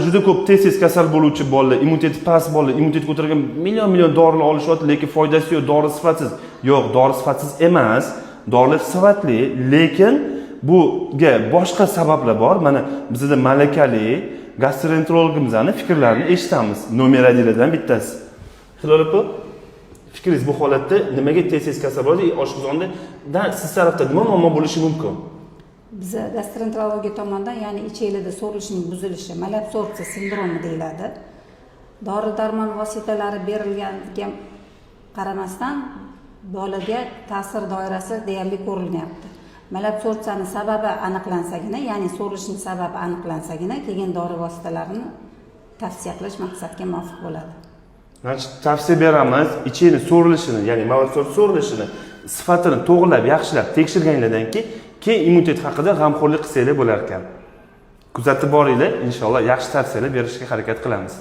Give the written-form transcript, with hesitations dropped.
Juda ko'p tez kasal bo'luvchi bolalar, immuniteti past bolalar, immunitet ko'targan million dorilar olishyapti, lekin foydasi yo'q, dori sifatsiz. Yo'q, dori sifatsiz emas, dorilar sifatli, lekin buga boshqa sabablar bor. Mana bizda malakali gastroenterologimizning fikrlarini eshitamiz. Nomer 1dan bittasi. Hilol opa, fikringiz bu holatda nimaga tez kasal bo'ladi? Oshqozonda siz tarafda nima muammo bo'lishi mumkin? Biza gastroenterologiya tomonidan, ya'ni ichaklarda so'rilishning buzilishi, malabsorpsiya sindromi deyiladi. Dori-darmon vositalari berilganiga qaramasdan bolaga ta'sir doirasi deyarli ko'rilmayapti. Malabsorpsiyaning sababi aniqlansagina, ya'ni so'rilishning sababi aniqlansagina, keyin dori vositalarini tavsiya qilish maqsadga muvofiq bo'ladi. Tavsiya beramiz, ichakni so'rilishini, ya'ni malabsorpsiya so'rilishini sifatini to'g'rilab, yaxshilab tekshirganlardan keyin immunitet haqida g'amxo'rlik qilsanglar bo'lar ekan. Kuzatib boringlar, inshaalloh yaxshi tavsiyalar berishga harakat qilamiz.